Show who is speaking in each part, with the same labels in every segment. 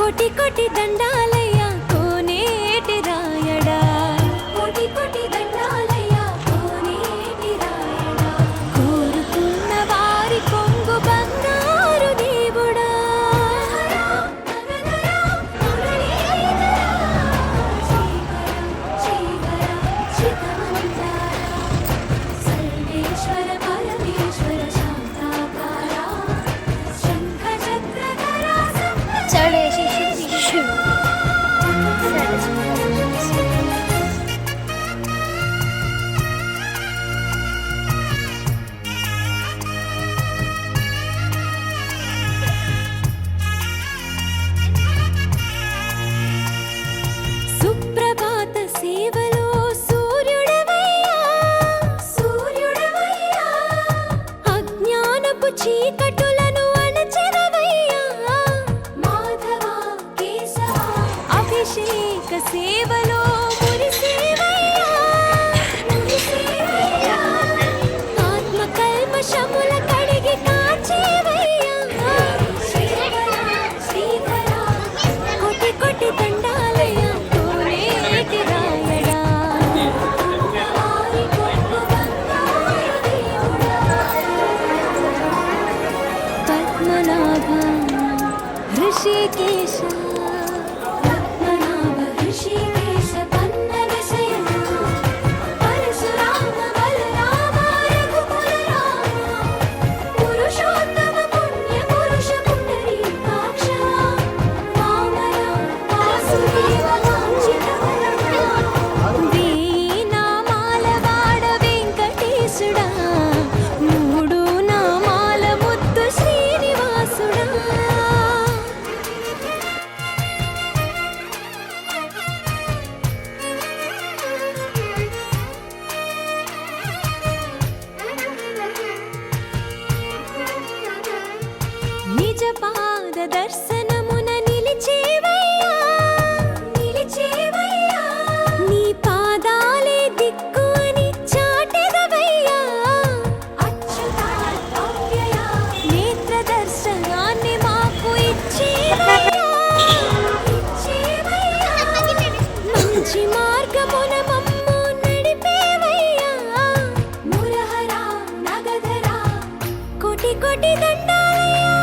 Speaker 1: కోటి కోటి దండాలయ్యా కోనేటి రాయడా కోటి కోటి దండాలయ్యా కోనేటి రాయడా కోరుకున్న వారి కొంగు బంగారు దేవుడా సర్వేశ్వర పరమేశ్వర శాంతాకారా శంఖ చక్రధరా చడేసి శిశు సుప్రభాత సేవలో సూర్యుడవయ్యా సూర్యుడవయ్యా అజ్ఞానపు చీకటులను అణచెదవయ్యా మాధవ కేశవ అభిషేక సేవలో మురిసేవయ్యా మురిసేవయ్యా ఆత్మ కల్మషముల కడిగి కాచేవయ్యా శ్రీధర కోటి కోటి దండాలయ్యా కోనేటి రాయడా పద్మనాభ ఋషికేశ పద్మనాభ ఋషికేశ పన్నగ శయన పరశురామ బలరామ రఘుకుల రామ పురుషోత్తమ పుణ్య పురుష పుండరీకాక్ష వామన వాసుదేవ వాంఛిత వేయి నామాల వాడ వెంకటేశుడా మూడు నామాల ముద్దు శ్రీనివాసుడా నిజ పాద దర్శనమున నిలిచేవయ్యా నిలిచేవయ్యా నీ పాదాలే దిక్కు అని చాటెదవయ్యా అచ్యుతావ్యయా నేత్ర దర్శనాన్ని మాకు ఇచ్చేవయ్యా ఇచ్చేవయ్యా మంచి మార్గమున మమ్ము నడిపేవయ్యా మురహరా నగధరా కోటి కోటి దండాలయ్యా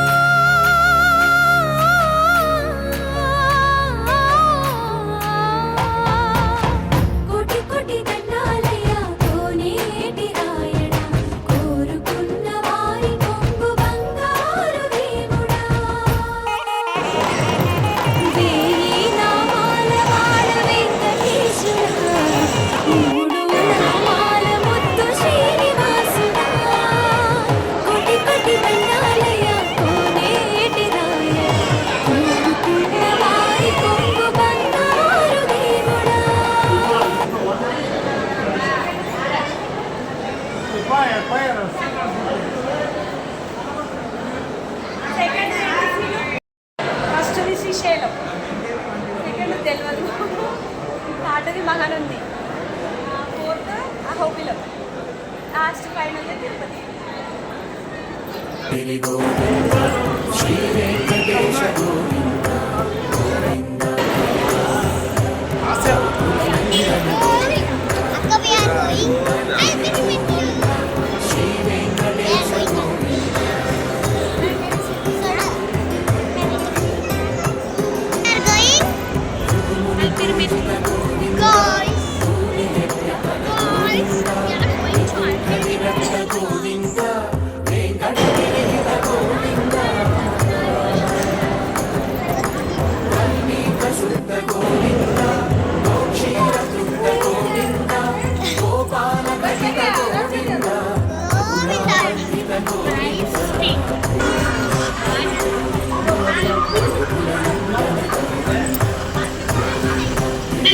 Speaker 1: కోటి కోటి దండాలయ్యా కోనేటి రాయడా కోరుకున్న వారి కొంగు బంగారు దేవుడా వేయి నామాల వాడ వెంకటేశుడా మూడు నామాల ముద్దు శ్రీనివాసుడా కోటి కోటి దండాలయ్యా కోనేటి రాయడా కోరుకున్న వారి కొంగు బంగారు దేవుడా
Speaker 2: ఫస్ట్ శ్రీశైలం, సెకండ్ తెలియదు, థర్డ్ది Mahanandi, fourth Ahobilam, last final Tirupati.
Speaker 3: Akka, we are going. I'll be with you. We are going. Guys, we are going to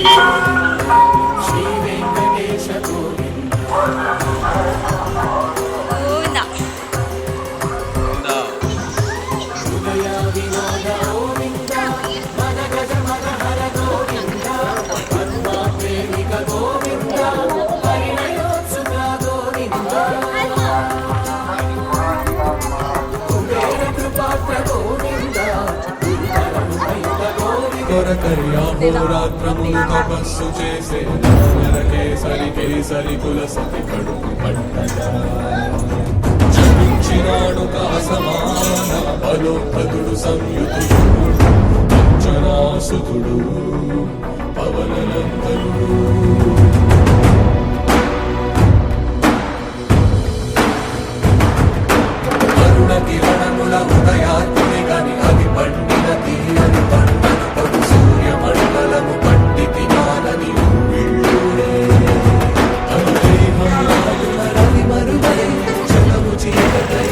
Speaker 3: Alpine.
Speaker 1: Govinda
Speaker 4: కొరకరి అహోరాత్రములు తపస్సు చేసే కేసరి కేసరి కుల సతి కడుపు పట్టగా జపించినాడు కాసమాన బలోపతుడు సంయుతుడు అంజనాసుతుడు పవననందనుడు కిరణముల ఉదయాత్మి గని అది పండిన తీయని పంటను పడు సూర్య మండలము పండితి నానని వీళ్ళూరే రవి మరువై చలము చీకటై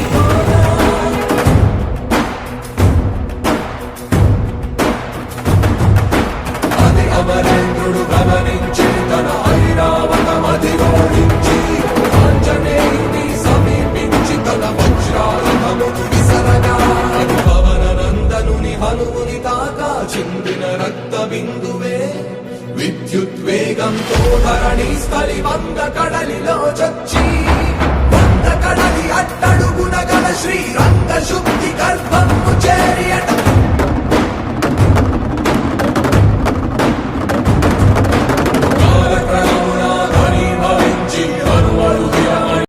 Speaker 4: అది అమరేంద్రుడు గమనించి తన ఐరావతమది ఓడించి ఆంజనేయుని సమీపించి తన వజ్రాయుధమును విసరగా అది పవననందనుని హనుముని తాకా చిందిన రక్త బిందువే విద్యుద్వేగంతో ధరణి స్థలి వంద కడలిలో చచ్చి వంద కడలి అట్టడుగున